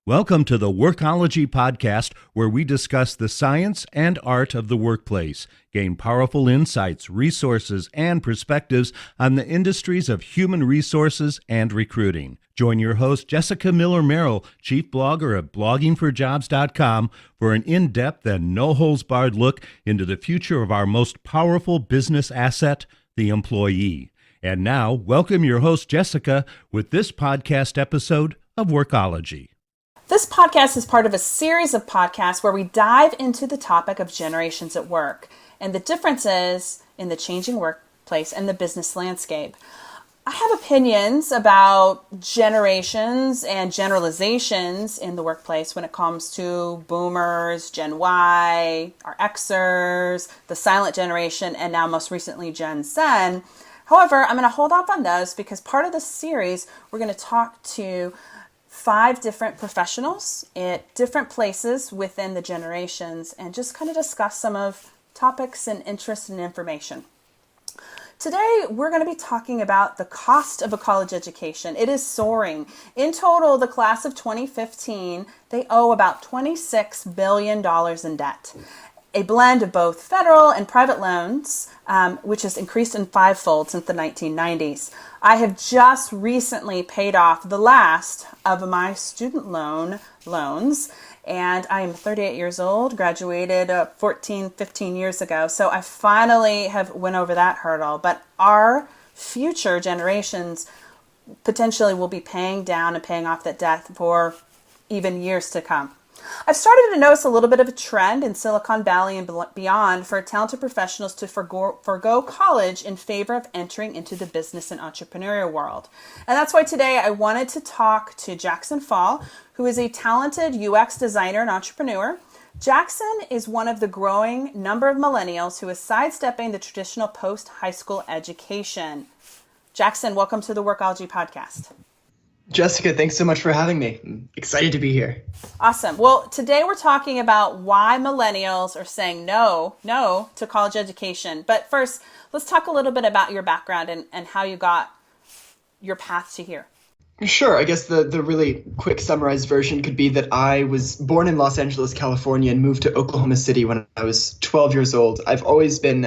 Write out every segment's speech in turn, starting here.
Welcome to the Workology podcast, where we discuss the science and art of the workplace, gain powerful insights, resources, and perspectives on the industries of human resources and recruiting. Join your host, Jessica Miller-Merrill, chief blogger of bloggingforjobs.com, for an in-depth and no-holds-barred look into the future of our most powerful business asset, the employee. And now, welcome your host, Jessica, with this podcast episode of Workology. This podcast is part of a series of podcasts where we dive into the topic of generations at work and the differences in the changing workplace and the business landscape. I have opinions about generations and generalizations in the workplace when it comes to boomers, Gen Y, our Xers, the silent generation, and now most recently Gen Z. However, I'm going to hold off on those because part of this series, we're going to talk to 5 different professionals at different places within the generations and just kind of discuss some of topics and interest and information. Today, we're going to be talking about the cost of a college education. It is soaring. In total, the class of 2015, they owe about $26 billion in debt. A blend of both federal and private loans, which has increased in 5-fold since the 1990s. I have just recently paid off the last of my student loans, and I am 38 years old, graduated 15 years ago. So I finally have went over that hurdle, but our future generations potentially will be paying down and paying off that debt for even years to come. I've started to notice a little bit of a trend in Silicon Valley and beyond for talented professionals to forgo college in favor of entering into the business and entrepreneurial world. And that's why today I wanted to talk to Jackson Fall, who is a talented UX designer and entrepreneur. Jackson is one of the growing number of millennials who is sidestepping the traditional post-high school education. Jackson, welcome to the Workology podcast. Jessica, thanks so much for having me. I'm excited to be here. Awesome. Well, today we're talking about why millennials are saying no to college education. But first, let's talk a little bit about your background and how you got your path to here. Sure. I guess the really quick summarized version could be that I was born in Los Angeles, California, and moved to Oklahoma City when I was 12 years old. I've always been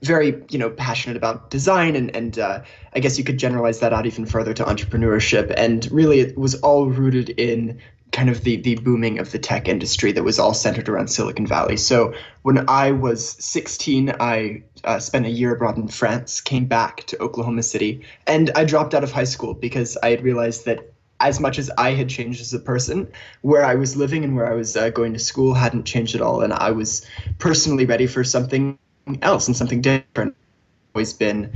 very, passionate about design, and I guess you could generalize that out even further to entrepreneurship. And really, it was all rooted in kind of the booming of the tech industry that was all centered around Silicon Valley. So when I was 16, I spent a year abroad in France, came back to Oklahoma City, and I dropped out of high school because I had realized that as much as I had changed as a person, where I was living and where I was going to school hadn't changed at all. And I was personally ready for something else and something different. Always been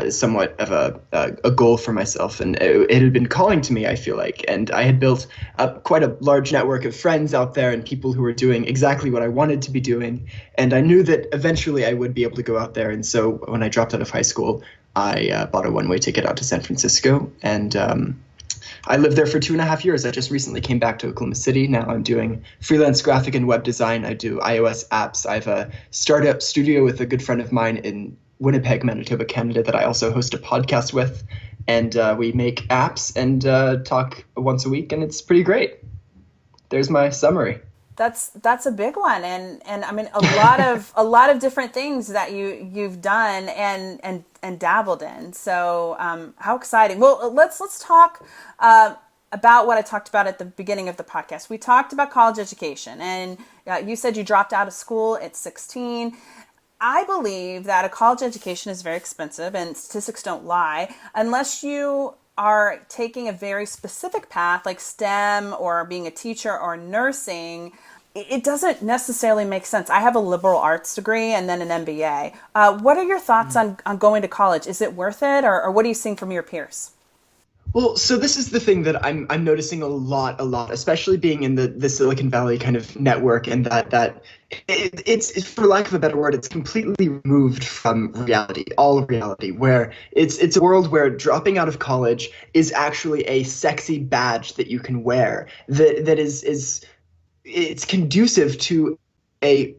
somewhat of a goal for myself, and it had been calling to me, I feel like, and I had built up quite a large network of friends out there and people who were doing exactly what I wanted to be doing, and I knew that eventually I would be able to go out there. And so when I dropped out of high school, I bought a one-way ticket out to San Francisco, and I lived there for 2.5 years. I just recently came back to Oklahoma City. Now I'm doing freelance graphic and web design. I do iOS apps. I have a startup studio with a good friend of mine in Winnipeg, Manitoba, Canada, that I also host a podcast with, and we make apps and talk once a week, and it's pretty great. There's my summary. That's a big one, and I mean a lot of different things that you've done and dabbled in. So how exciting! Well, let's talk about what I talked about at the beginning of the podcast. We talked about college education, and you said you dropped out of school at 16. I believe that a college education is very expensive, and statistics don't lie, unless you are taking a very specific path like STEM or being a teacher or nursing. It doesn't necessarily make sense. I have a liberal arts degree and then an MBA. What are your thoughts on going to college? Is it worth it, or what are you seeing from your peers? Well, so this is the thing that I'm noticing a lot, especially being in the Silicon Valley kind of network, and that it's for lack of a better word, it's completely removed from reality, all of reality, where it's a world where dropping out of college is actually a sexy badge that you can wear that is it's conducive to a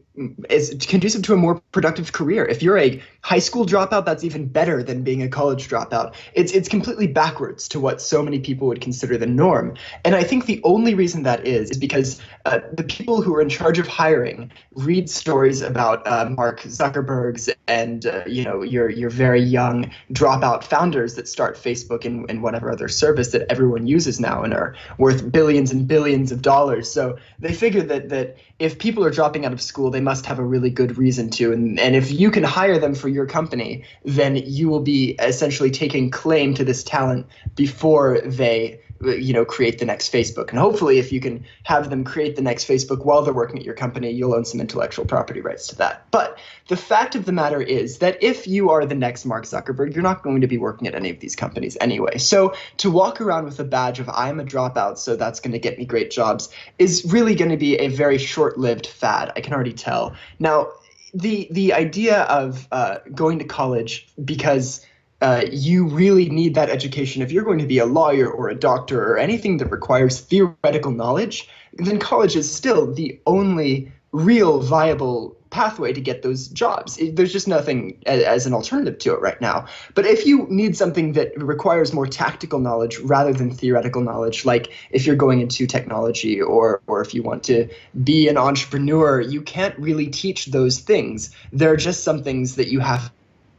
is conducive to a more productive career. If you're a high school dropout, that's even better than being a college dropout. It's completely backwards to what so many people would consider the norm. And I think the only reason that is because the people who are in charge of hiring read stories about Mark Zuckerberg's and your very young dropout founders that start Facebook and whatever other service that everyone uses now and are worth billions and billions of dollars. So they figure that if people are dropping out of school, they must have a really good reason to. And if you can hire them for your company, then you will be essentially taking claim to this talent before they create the next Facebook. And hopefully if you can have them create the next Facebook while they're working at your company, you'll own some intellectual property rights to that. But the fact of the matter is that if you are the next Mark Zuckerberg, you're not going to be working at any of these companies anyway. So to walk around with a badge of I'm a dropout, so that's going to get me great jobs, is really going to be a very short-lived fad. I can already tell. Now, the idea of going to college because you really need that education. If you're going to be a lawyer or a doctor or anything that requires theoretical knowledge, then college is still the only real viable pathway to get those jobs. There's just nothing as an alternative to it right now. But if you need something that requires more tactical knowledge rather than theoretical knowledge, like if you're going into technology or if you want to be an entrepreneur, you can't really teach those things. They're just some things that you have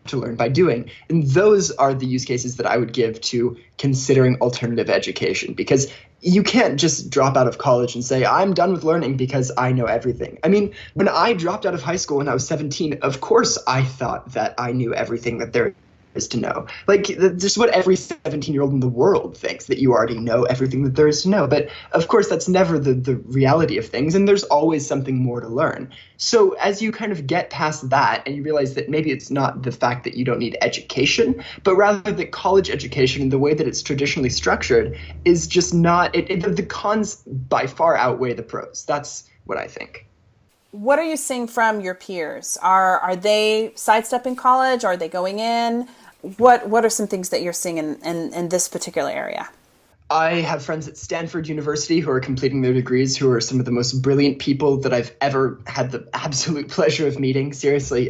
to learn by doing. And those are the use cases that I would give to considering alternative education, because you can't just drop out of college and say, I'm done with learning because I know everything. I mean, when I dropped out of high school when I was 17, of course I thought that I knew everything that there is to know. Like, just what every 17-year-old in the world thinks, that you already know everything that there is to know. But of course, that's never the reality of things, and there's always something more to learn. So as you kind of get past that and you realize that maybe it's not the fact that you don't need education, but rather that college education, the way that it's traditionally structured, is just not, the cons by far outweigh the pros. That's what I think. What are you seeing from your peers? Are they sidestepping college? Are they going in? What are some things that you're seeing in this particular area? I have friends at Stanford University who are completing their degrees, who are some of the most brilliant people that I've ever had the absolute pleasure of meeting. Seriously,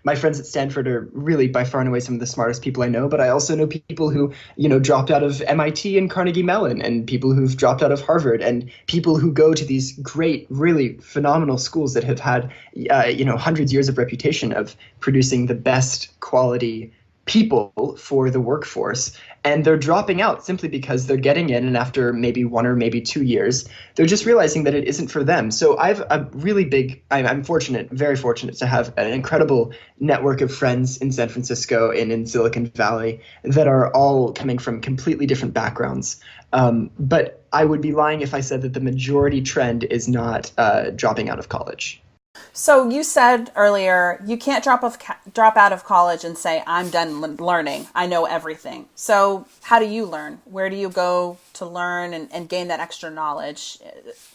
my friends at Stanford are really by far and away some of the smartest people I know. But I also know people who, dropped out of MIT and Carnegie Mellon, and people who've dropped out of Harvard, and people who go to these great, really phenomenal schools that have had, hundreds of years of reputation of producing the best quality people for the workforce, and they're dropping out simply because they're getting in, and after maybe 1 or maybe 2 years, they're just realizing that it isn't for them. So I'm very fortunate to have an incredible network of friends in San Francisco and in Silicon Valley that are all coming from completely different backgrounds. But I would be lying if I said that the majority trend is not dropping out of college. So you said earlier, you can't drop out of college and say, I'm done learning. I know everything. So how do you learn? Where do you go to learn and gain that extra knowledge,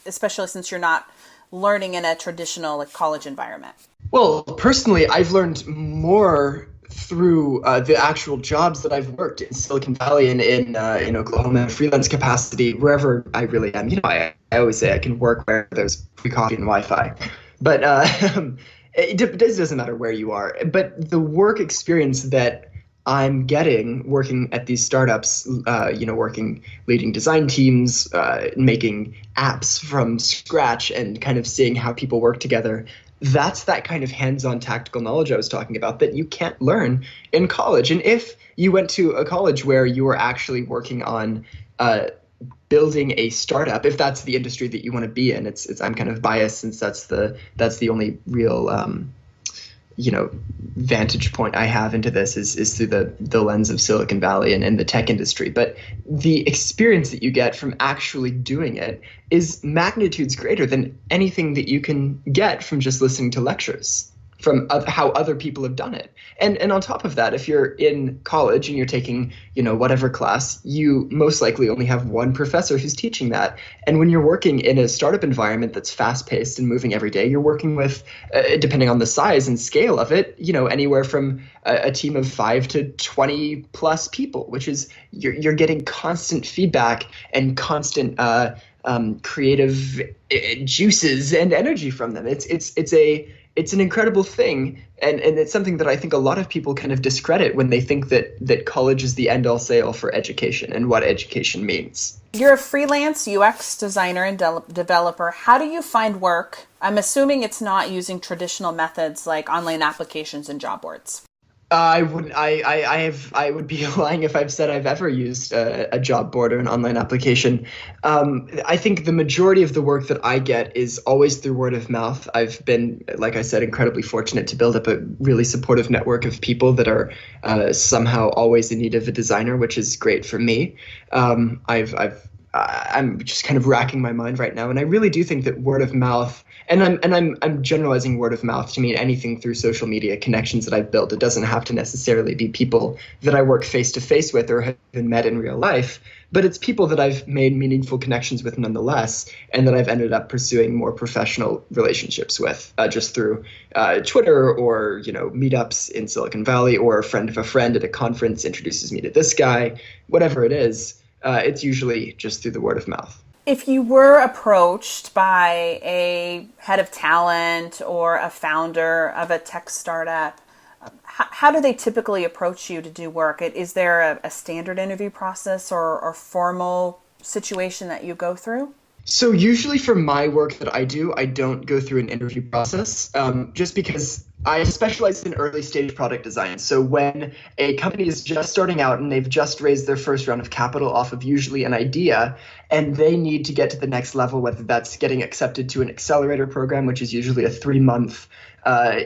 especially since you're not learning in a traditional college environment? Well, personally, I've learned more through the actual jobs that I've worked in Silicon Valley and in Oklahoma, freelance capacity, wherever I really am. I always say I can work where there's free coffee and Wi-Fi. But it doesn't matter where you are. But the work experience that I'm getting working at these startups, leading design teams, making apps from scratch and kind of seeing how people work together, that's that kind of hands-on tactical knowledge I was talking about that you can't learn in college. And if you went to a college where you were actually working on building a startup, if that's the industry that you want to be in, I'm kind of biased since that's the only real vantage point I have into this is through the lens of Silicon Valley and the tech industry. But the experience that you get from actually doing it is magnitudes greater than anything that you can get from just listening to lectures, from how other people have done it. And on top of that, if you're in college and you're taking, whatever class, you most likely only have one professor who's teaching that. And when you're working in a startup environment that's fast-paced and moving every day, you're working with, depending on the size and scale of it, anywhere from a team of 5 to 20 plus people, which is you're getting constant feedback and constant creative juices and energy from them. It's it's an incredible thing. And it's something that I think a lot of people kind of discredit when they think that college is the end-all say-all for education and what education means. You're a freelance UX designer and developer. How do you find work? I'm assuming it's not using traditional methods like online applications and job boards. I would be lying if I've said I've ever used a job board or an online application. I think the majority of the work that I get is always through word of mouth. I've been, like I said, incredibly fortunate to build up a really supportive network of people that are somehow always in need of a designer, which is great for me. I'm just kind of racking my mind right now, and I really do think that word of mouth, and I'm generalizing word of mouth to mean anything through social media connections that I've built. It doesn't have to necessarily be people that I work face to face with or have been met in real life, but it's people that I've made meaningful connections with nonetheless, and that I've ended up pursuing more professional relationships with just through Twitter or meetups in Silicon Valley, or a friend of a friend at a conference introduces me to this guy, whatever it is. It's usually just through the word of mouth. If you were approached by a head of talent or a founder of a tech startup, how do they typically approach you to do work? Is there a standard interview process or formal situation that you go through? So usually for my work that I do, I don't go through an interview process, just because I specialize in early stage product design. So when a company is just starting out and they've just raised their first round of capital off of usually an idea, and they need to get to the next level, whether that's getting accepted to an accelerator program, which is usually a 3-month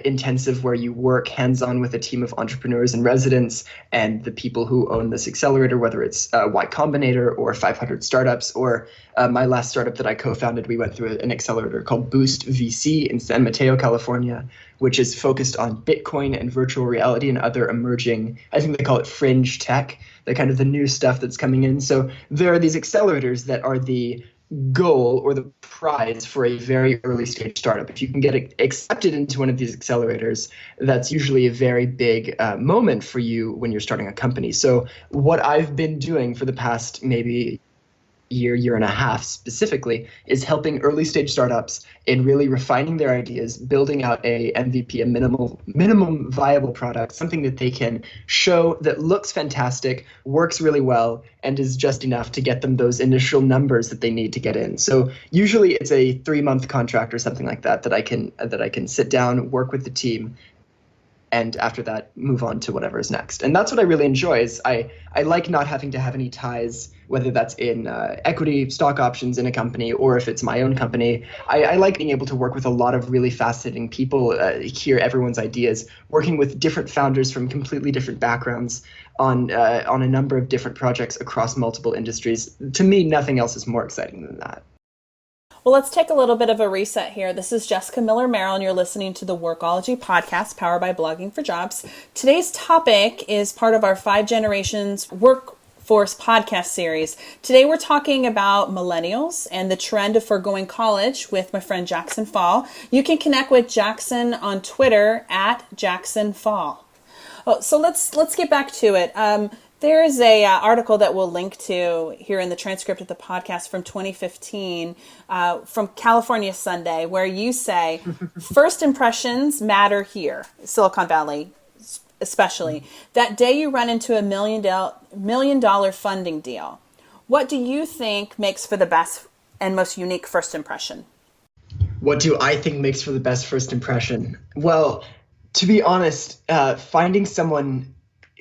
intensive where you work hands-on with a team of entrepreneurs and residents and the people who own this accelerator, whether it's Y Combinator or 500 Startups, or my last startup that I co-founded, we went through an accelerator called Boost VC in San Mateo, California, which is focused on Bitcoin and virtual reality and other emerging, I think they call it fringe tech, the kind of the new stuff that's coming in. So there are these accelerators that are the goal or the prize for a very early stage startup. If you can get accepted into one of these accelerators, that's usually a very big moment for you when you're starting a company. So what I've been doing for the past maybe year and a half specifically is helping early stage startups in really refining their ideas, building out a MVP, a minimum viable product, something that they can show that looks fantastic, works really well, and is just enough to get them those initial numbers that they need to get in. So usually it's a 3-month contract or something like that I can sit down, work with the team, and after that move on to whatever is next. And that's what I really enjoy. Is I like not having to have any ties, whether that's in equity, stock options in a company, or if it's my own company. I like being able to work with a lot of really fascinating people, hear everyone's ideas, working with different founders from completely different backgrounds on a number of different projects across multiple industries. To me, nothing else is more exciting than that. Well, let's take a little bit of a reset here. This is Jessica Miller-Merrill, and you're listening to the Workology podcast powered by Blogging for Jobs. Today's topic is part of our 5 Generations Workforce podcast series. Today we're talking about millennials and the trend of foregoing college with my friend Jackson Fall. You can connect with Jackson on Twitter at Jackson Fall. Oh, so let's get back to it. There is a article that we'll link to here in the transcript of the podcast from 2015 from California Sunday, where you say, first impressions matter here, Silicon Valley especially. That day you run into a $1 million funding deal. What do you think makes for the best and most unique first impression? What do I think makes for the best first impression? Well, to be honest, finding someone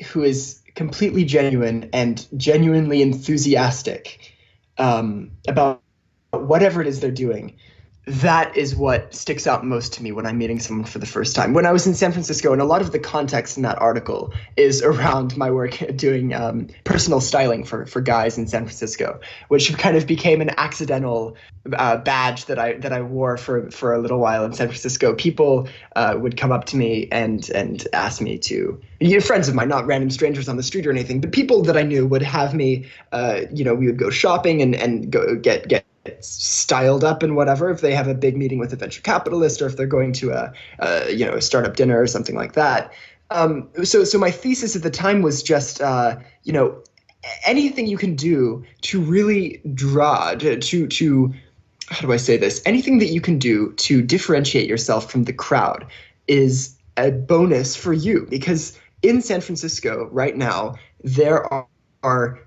who is completely genuine and genuinely enthusiastic about whatever it is they're doing, that is what sticks out most to me when I'm meeting someone for the first time. When I was in San Francisco, and a lot of the context in that article is around my work doing personal styling for guys in San Francisco, which kind of became an accidental badge that I wore for a little while in San Francisco. People would come up to me and ask me to, friends of mine, not random strangers on the street or anything, but people that I knew would have me, we would go shopping and go get styled up and whatever, if they have a big meeting with a venture capitalist or if they're going to a startup dinner or something like that. So my thesis at the time was just, anything you can do to really draw, to how do I say this? Anything that you can do to differentiate yourself from the crowd is a bonus for you, because in San Francisco right now, there are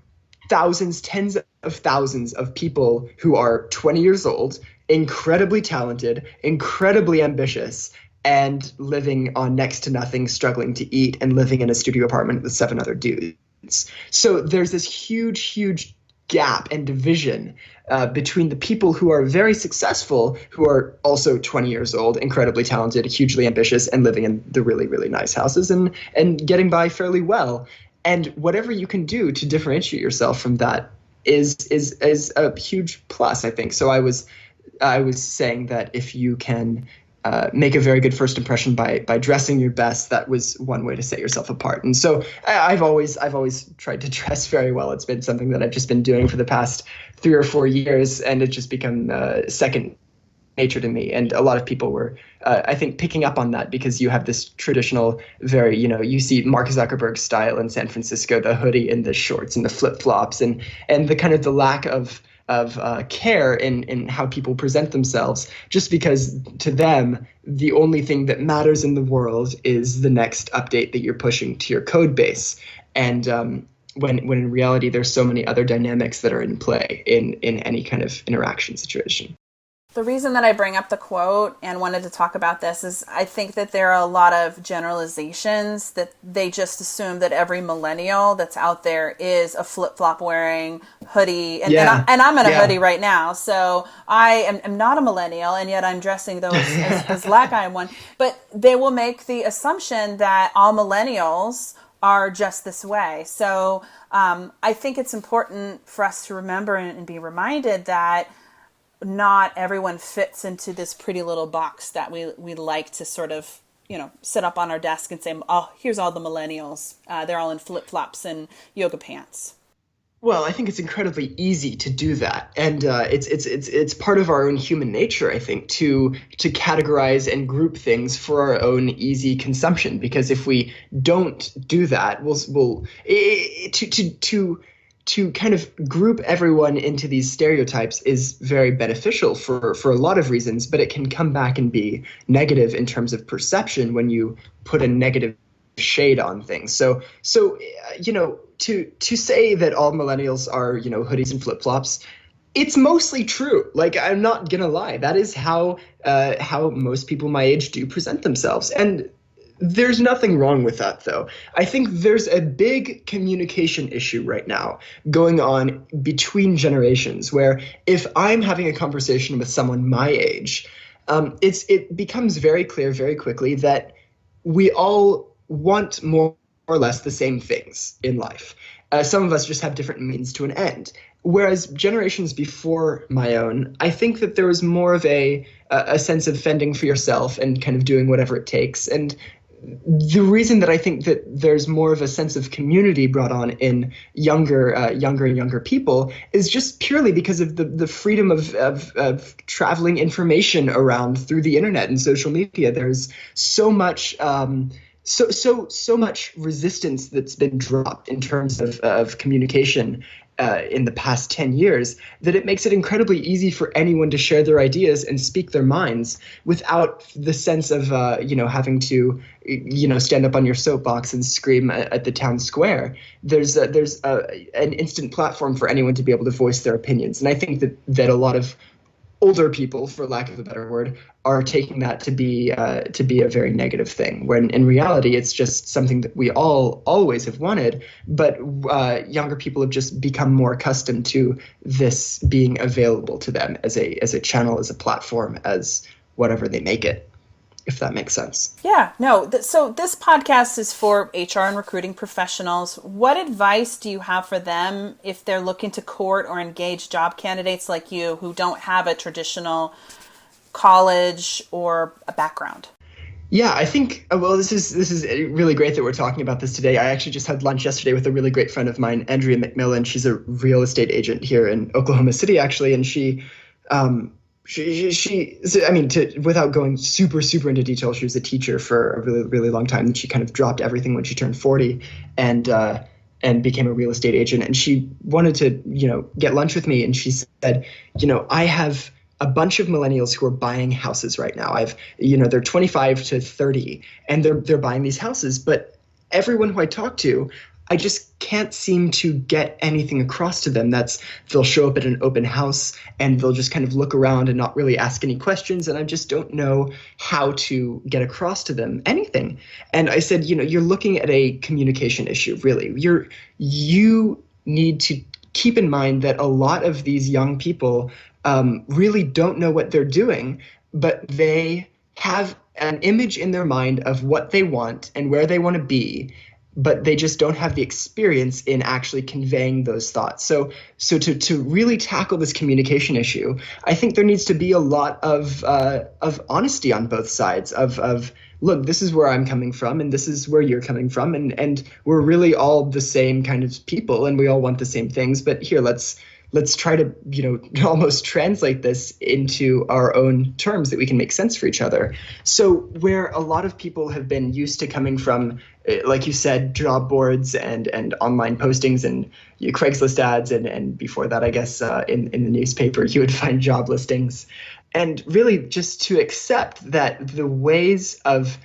thousands, tens of thousands of people who are 20 years old, incredibly talented, incredibly ambitious, and living on next to nothing, struggling to eat, and living in a studio apartment with 7 other dudes. So there's this huge, huge gap and division between the people who are very successful, who are also 20 years old, incredibly talented, hugely ambitious, and living in the really, really nice houses and getting by fairly well. And whatever you can do to differentiate yourself from that is a huge plus, I think. So I was saying that if you can make a very good first impression by dressing your best, that was one way to set yourself apart. And so I've always tried to dress very well. It's been something that I've just been doing for the past 3 or 4 years, and it's just become second nature to me. And a lot of people were, I think, picking up on that, because you have this traditional, very, you see Mark Zuckerberg style in San Francisco, the hoodie and the shorts and the flip flops, and the kind of the lack of care in how people present themselves, just because to them, the only thing that matters in the world is the next update that you're pushing to your code base. And when in reality, there's so many other dynamics that are in play in any kind of interaction situation. The reason that I bring up the quote and wanted to talk about this is I think that there are a lot of generalizations that they just assume that every millennial that's out there is a flip-flop wearing hoodie. And I'm in a hoodie right now. So I am not a millennial, and yet I'm dressing those as like I am one. But they will make the assumption that all millennials are just this way. So I think it's important for us to remember and be reminded that not everyone fits into this pretty little box that we like to sort of, sit up on our desk and say, oh, here's all the millennials. They're all in flip-flops and yoga pants. Well, I think it's incredibly easy to do that, and it's part of our own human nature, I think, to categorize and group things for our own easy consumption. Because if we don't do that, to kind of group everyone into these stereotypes is very beneficial for a lot of reasons, but it can come back and be negative in terms of perception when you put a negative shade on things. So to say that all millennials are, hoodies and flip-flops, it's mostly true. Like, I'm not gonna lie, that is how most people my age do present themselves. And there's nothing wrong with that, though. I think there's a big communication issue right now going on between generations, where if I'm having a conversation with someone my age, it becomes very clear very quickly that we all want more or less the same things in life. Some of us just have different means to an end. Whereas generations before my own, I think that there was more of a sense of fending for yourself and kind of doing whatever it takes. And the reason that I think that there's more of a sense of community brought on in younger people is just purely because of the freedom of traveling information around through the internet and social media. There's so much so much resistance that's been dropped in terms of communication in the past 10 years, that it makes it incredibly easy for anyone to share their ideas and speak their minds without the sense of having to stand up on your soapbox and scream at the town square. There's an instant platform for anyone to be able to voice their opinions, and I think that a lot of older people, for lack of a better word, are taking that to be a very negative thing, when in reality it's just something that we all always have wanted, but younger people have just become more accustomed to this being available to them as a channel, as a platform, as whatever they make it, if that makes sense. Yeah, no. So this podcast is for HR and recruiting professionals. What advice do you have for them if they're looking to court or engage job candidates like you who don't have a traditional college or a background? Yeah, I think, this is really great that we're talking about this today. I actually just had lunch yesterday with a really great friend of mine, Andrea McMillan. She's a real estate agent here in Oklahoma City, actually, and she without going super into detail, she was a teacher for a really, really long time. And she kind of dropped everything when she turned 40 and became a real estate agent. And she wanted to, get lunch with me. And she said, I have a bunch of millennials who are buying houses right now. They're 25 to 30 and they're buying these houses, but everyone who I talk to, I just can't seem to get anything across to them. They'll show up at an open house and they'll just kind of look around and not really ask any questions. And I just don't know how to get across to them anything. And I said, you're looking at a communication issue, really. You need to keep in mind that a lot of these young people really don't know what they're doing, but they have an image in their mind of what they want and where they want to be, but they just don't have the experience in actually conveying those thoughts. So to really tackle this communication issue, I think there needs to be a lot of honesty on both sides of look, this is where I'm coming from and this is where you're coming from, and we're really all the same kind of people and we all want the same things, but here, let's try to, almost translate this into our own terms that we can make sense for each other. So where a lot of people have been used to coming from, like you said, job boards and online postings and Craigslist ads, and before that, I guess, in the newspaper, you would find job listings. And really just to accept that the ways of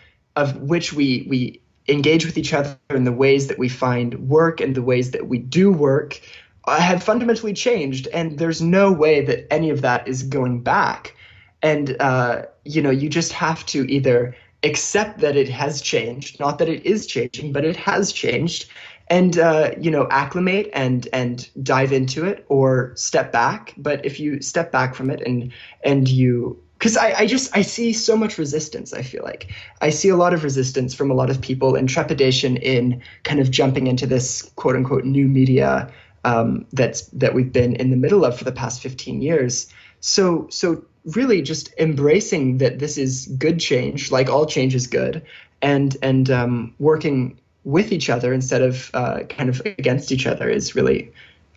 which we engage with each other and the ways that we find work and the ways that we do work have fundamentally changed, and there's no way that any of that is going back. And you just have to either accept that it has changed, not that it is changing, but it has changed, and acclimate and dive into it, or step back. But if you step back from it and you, because I see so much resistance. I feel like I see a lot of resistance from a lot of people and trepidation in kind of jumping into this quote unquote new media that we've been in the middle of for the past 15 years. So really just embracing that this is good change, like all change is good, and working with each other instead of kind of against each other is really,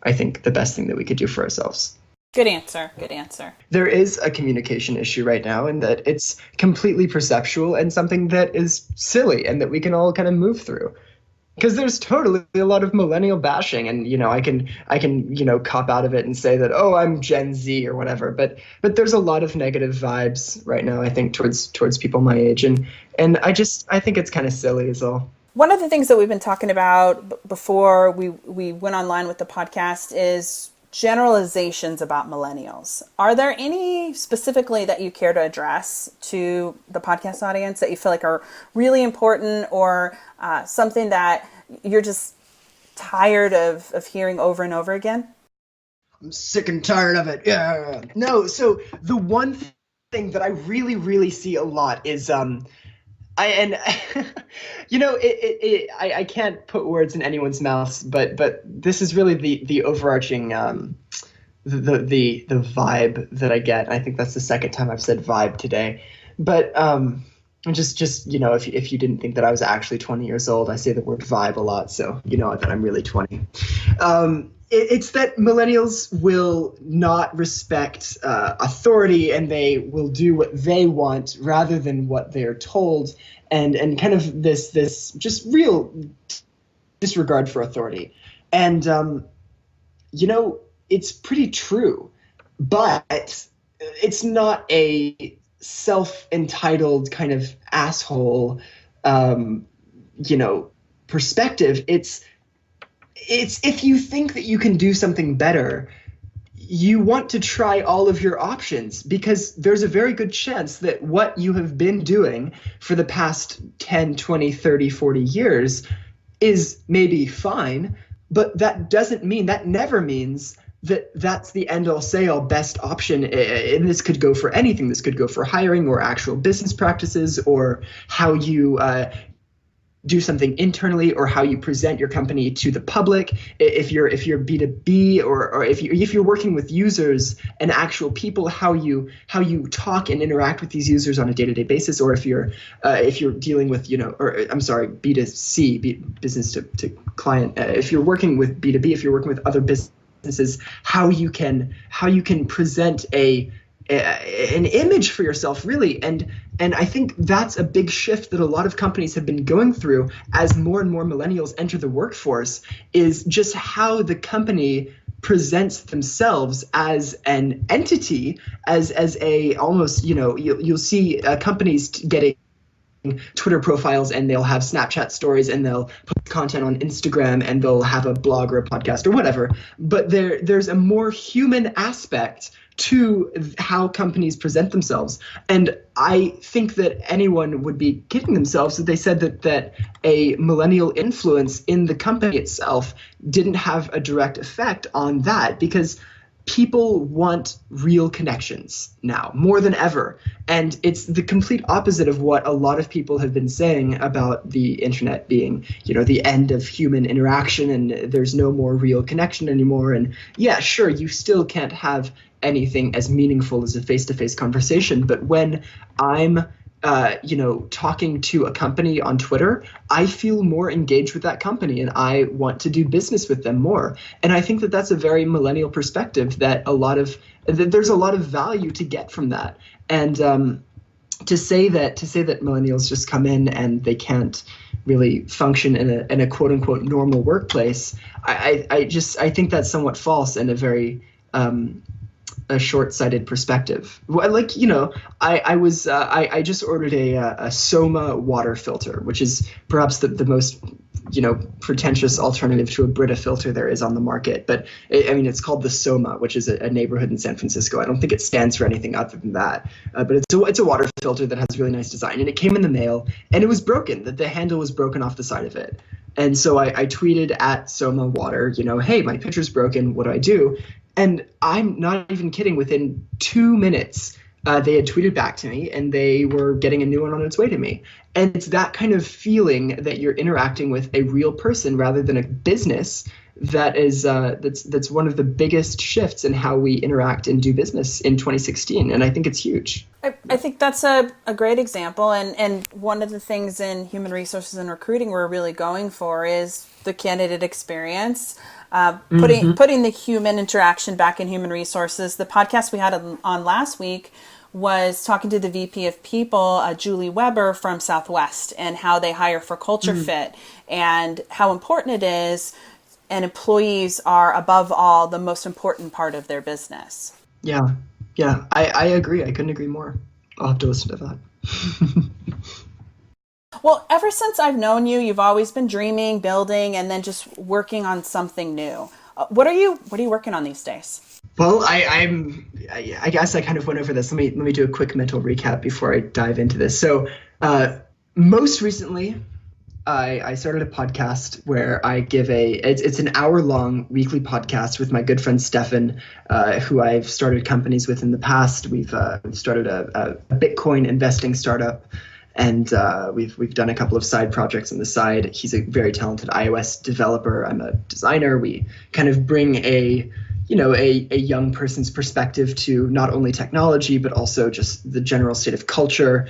I think, the best thing that we could do for ourselves. Good answer. Good answer. There is a communication issue right now, and that it's completely perceptual and something that is silly and that we can all kind of move through. Because there's totally a lot of millennial bashing, and I can cop out of it and say that, oh, I'm Gen Z or whatever. But there's a lot of negative vibes right now, I think, towards people my age, and I think it's kind of silly is all. One of the things that we've been talking about before we went online with the podcast is generalizations about millennials. Are there any specifically that you care to address to the podcast audience that you feel like are really important, or something that you're just tired of hearing over and over again? I'm sick and tired of it. Yeah. No, so the one thing that I really, really see a lot is I can't put words in anyone's mouths, but this is really the overarching the vibe that I get. I think that's the second time I've said vibe today. But just if you didn't think that I was actually 20 years old, I say the word vibe a lot, so you know that I'm really 20. It's that millennials will not respect authority, and they will do what they want rather than what they're told, and kind of this just real disregard for authority. And it's pretty true, but it's not a self-entitled kind of asshole perspective. It's if you think that you can do something better, you want to try all of your options, because there's a very good chance that what you have been doing for the past 10, 20, 30, 40 years is maybe fine, but that never means that that's the end-all say-all best option. And this could go for anything. This could go for hiring or actual business practices, or how you do something internally, or how you present your company to the public. If you're B2B, or if you're working with users and actual people, how you talk and interact with these users on a day-to-day basis, or if you're dealing with B2C, business to client. If you're working with B2B, if you're working with other businesses, how you can present an image for yourself, really. And I think that's a big shift that a lot of companies have been going through as more and more millennials enter the workforce, is just how the company presents themselves as an entity, as a almost, you'll see companies getting Twitter profiles, and they'll have Snapchat stories, and they'll put content on Instagram, and they'll have a blog or a podcast or whatever. But there's a more human aspect to how companies present themselves. And I think that anyone would be kidding themselves if they said that a millennial influence in the company itself didn't have a direct effect on that, because people want real connections now more than ever. And it's the complete opposite of what a lot of people have been saying about the internet being, the end of human interaction, and there's no more real connection anymore. And yeah, sure, you still can't have anything as meaningful as a face-to-face conversation. But when I'm talking to a company on Twitter, I feel more engaged with that company, and I want to do business with them more. And I think that that's a very millennial perspective, that there's a lot of value to get from that. And to say that millennials just come in and they can't really function in a quote unquote normal workplace, I think that's somewhat false and a very a short-sighted perspective. I just ordered a Soma water filter, which is perhaps the most pretentious alternative to a Brita filter there is on the market. But it's called the Soma, which is a neighborhood in San Francisco. I don't think it stands for anything other than that. But it's a water filter that has really nice design, and it came in the mail, and it was broken. The handle was broken off the side of it. And so I tweeted at Soma Water, hey, my pitcher's broken. What do I do? And I'm not even kidding. Within 2 minutes, they had tweeted back to me, and they were getting a new one on its way to me. And it's that kind of feeling that you're interacting with a real person rather than a business that is that's one of the biggest shifts in how we interact and do business in 2016. And I think it's huge. I think that's a great example. And one of the things in human resources and recruiting we're really going for is the candidate experience. Putting the human interaction back in human resources. The podcast we had on last week was talking to the VP of People, Julie Weber from Southwest, and how they hire for culture fit, and how important it is, and employees are above all the most important part of their business. Yeah, I agree. I couldn't agree more. I'll have to listen to that. Well, ever since I've known you, you've always been dreaming, building, and then just working on something new. What are you working on these days? Well, I guess I kind of went over this. Let me do a quick mental recap before I dive into this. So, most recently, I started a podcast where I give it's an hour-long weekly podcast with my good friend Stefan, who I've started companies with in the past. We've started a Bitcoin investing startup. And we've done a couple of side projects on the side. He's a very talented iOS developer. I'm a designer. We kind of bring a young person's perspective to not only technology, but also just the general state of culture.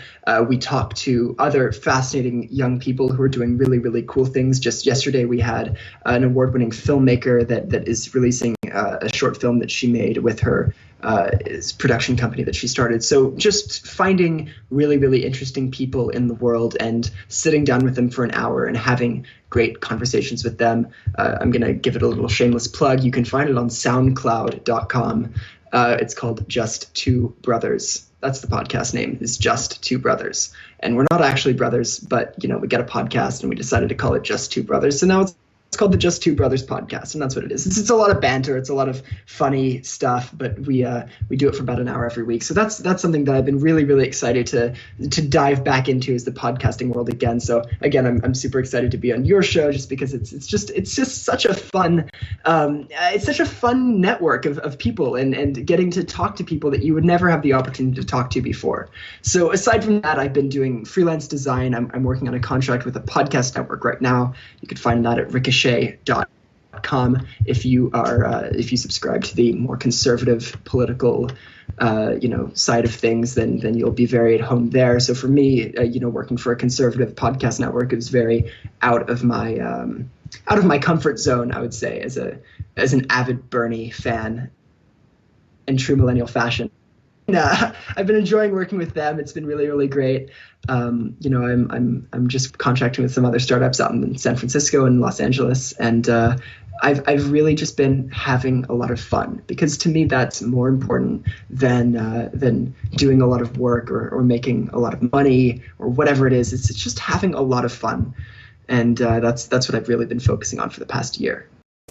We talk to other fascinating young people who are doing really, really cool things. Just yesterday, we had an award-winning filmmaker that is releasing a short film that she made with her production company that she started. So just finding really, really interesting people in the world and sitting down with them for an hour and having great conversations with them. I'm going to give it a little shameless plug. You can find it on soundcloud.com. It's called Just Two Brothers. That's the podcast name, is Just Two Brothers. And we're not actually brothers, but we got a podcast and we decided to call it Just Two Brothers. So now it's called the Just Two Brothers podcast, and that's what it is. It's a lot of banter, it's a lot of funny stuff, but we do it for about an hour every week. So that's something that I've been really, really excited to dive back into, is the podcasting world again. So again, I'm super excited to be on your show, just because it's just such a fun network of people, and getting to talk to people that you would never have the opportunity to talk to before. So aside from that, I've been doing freelance design. I'm working on a contract with a podcast network right now. You can find that at Ricochet.com. If you subscribe to the more conservative political side of things, then you'll be very at home there. So for me, working for a conservative podcast network is very out of my comfort zone, I would say, as an avid Bernie fan in true millennial fashion. I've been enjoying working with them. It's been really, really great. I'm just contracting with some other startups out in San Francisco and Los Angeles, and I've really just been having a lot of fun, because to me that's more important than doing a lot of work or making a lot of money or whatever it is. It's just having a lot of fun, and that's what I've really been focusing on for the past year.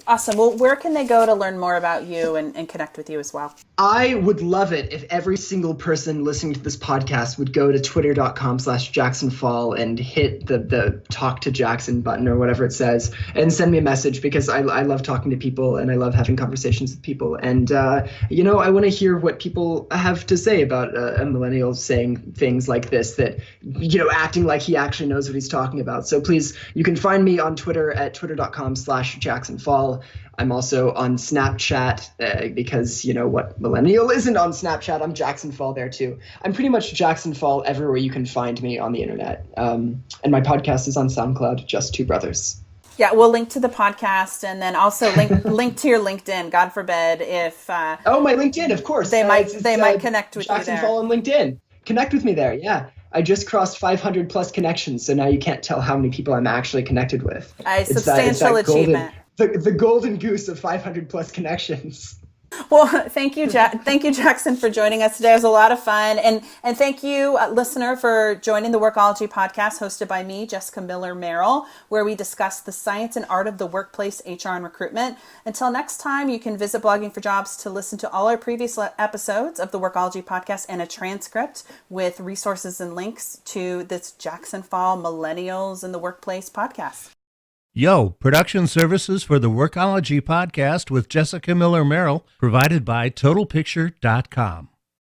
Awesome. Well, where can they go to learn more about you and connect with you as well? I would love it if every single person listening to this podcast would go to twitter.com/JacksonFall and hit the talk to Jackson button or whatever it says and send me a message, because I love talking to people and I love having conversations with people. And, I want to hear what people have to say about a millennial saying things like this, that, acting like he actually knows what he's talking about. So please, you can find me on Twitter at twitter.com/JacksonFall. I'm also on Snapchat because, what millennial isn't on Snapchat? I'm Jackson Fall there too. I'm pretty much Jackson Fall everywhere you can find me on the internet. And my podcast is on SoundCloud, Just Two Brothers. Yeah, we'll link to the podcast, and then also link to your LinkedIn. God forbid if my LinkedIn, of course. They might connect with Jackson you there. Fall on LinkedIn. Connect with me there. Yeah. I just crossed 500 plus connections, so now you can't tell how many people I'm actually connected with. A substantial achievement. The golden goose of 500 plus connections. Well, thank you, Jackson, for joining us today. It was a lot of fun. And thank you, listener, for joining the Workology podcast hosted by me, Jessica Miller Merrill, where we discuss the science and art of the workplace, HR, and recruitment. Until next time, you can visit Blogging for Jobs to listen to all our previous episodes of the Workology podcast and a transcript with resources and links to this Jackson Fall Millennials in the Workplace podcast. Yo, production services for the Workology podcast with Jessica Miller Merrill, provided by TotalPicture.com.